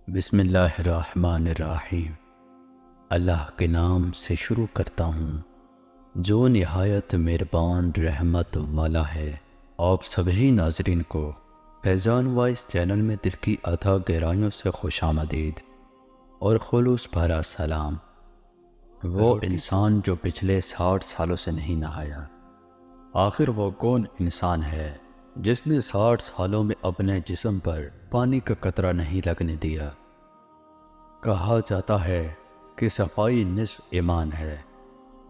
بسم اللہ الرحمن الرحیم۔ اللہ کے نام سے شروع کرتا ہوں جو نہایت مہربان رحمت والا ہے۔ آپ سبھی ناظرین کو فیضان وائس چینل میں دل کی اتھا گہرائیوں سے خوش آمدید اور خلوص بھرا سلام۔ وہ انسان جو پچھلے 60 سالوں سے نہیں نہایا، آخر وہ کون انسان ہے جس نے 60 سالوں میں اپنے جسم پر پانی کا قطرہ نہیں لگنے دیا؟ کہا جاتا ہے کہ صفائی نصف ایمان ہے،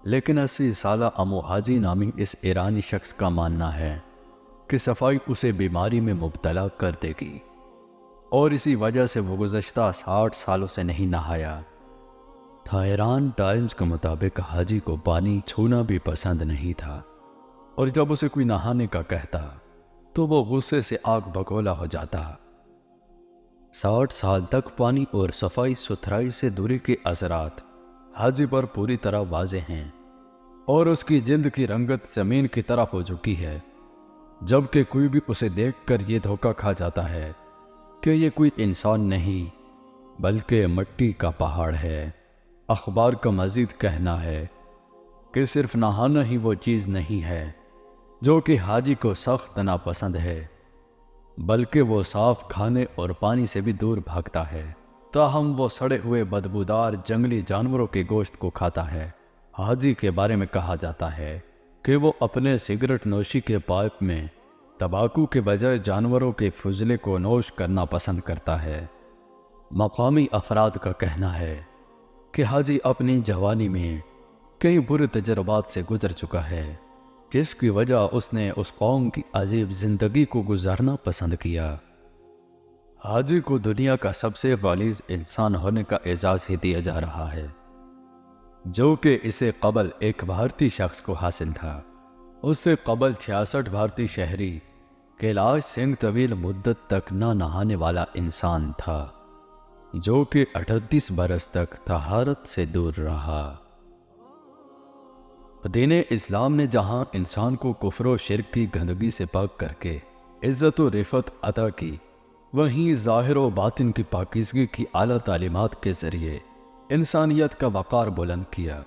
لیکن 80 سالہ امو حاجی نامی اس ایرانی شخص کا ماننا ہے کہ صفائی اسے بیماری میں مبتلا کر دے گی، اور اسی وجہ سے وہ گزشتہ 60 سالوں سے نہیں نہایا۔ تھائران ٹائمز کے مطابق حاجی کو پانی چھونا بھی پسند نہیں تھا، اور جب اسے کوئی نہانے کا کہتا تو وہ غصے سے آگ بگولا ہو جاتا۔ 60 سال تک پانی اور صفائی ستھرائی سے دوری کے اثرات حاجی پر پوری طرح واضح ہیں، اور اس کی جلد کی رنگت زمین کی طرح ہو چکی ہے، جبکہ کوئی بھی اسے دیکھ کر یہ دھوکہ کھا جاتا ہے کہ یہ کوئی انسان نہیں بلکہ مٹی کا پہاڑ ہے۔ اخبار کا مزید کہنا ہے کہ صرف نہانا ہی وہ چیز نہیں ہے جو کہ حاجی کو سخت ناپسند ہے، بلکہ وہ صاف کھانے اور پانی سے بھی دور بھاگتا ہے، تاہم وہ سڑے ہوئے بدبودار جنگلی جانوروں کے گوشت کو کھاتا ہے۔ حاجی کے بارے میں کہا جاتا ہے کہ وہ اپنے سگریٹ نوشی کے پائپ میں تمباکو کے بجائے جانوروں کے فضلے کو نوش کرنا پسند کرتا ہے۔ مقامی افراد کا کہنا ہے کہ حاجی اپنی جوانی میں کئی برے تجربات سے گزر چکا ہے، جس کی وجہ اس نے اس قوم کی عجیب زندگی کو گزارنا پسند کیا۔ حاجی کو دنیا کا سب سے غلیظ انسان ہونے کا اعزاز ہی دیا جا رہا ہے، جو کہ اسے قبل ایک بھارتی شخص کو حاصل تھا۔ اس سے قبل 66 بھارتی شہری کیلاش سنگھ طویل مدت تک نہ نہانے والا انسان تھا، جو کہ 38 برس تک طہارت سے دور رہا۔ دین اسلام نے جہاں انسان کو کفر و شرک کی گندگی سے پاک کر کے عزت و رفعت عطا کی، وہیں ظاہر و باطن کی پاکیزگی کی اعلیٰ تعلیمات کے ذریعے انسانیت کا وقار بلند کیا۔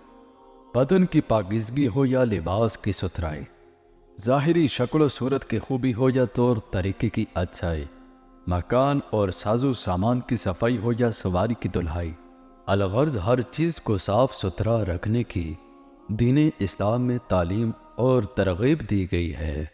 بدن کی پاکیزگی ہو یا لباس کی ستھرائی، ظاہری شکل و صورت کی خوبی ہو یا طور طریقے کی اچھائی، مکان اور ساز و سامان کی صفائی ہو یا سواری کی دلہائی، الغرض ہر چیز کو صاف ستھرا رکھنے کی دین اسلام میں تعلیم اور ترغیب دی گئی ہے۔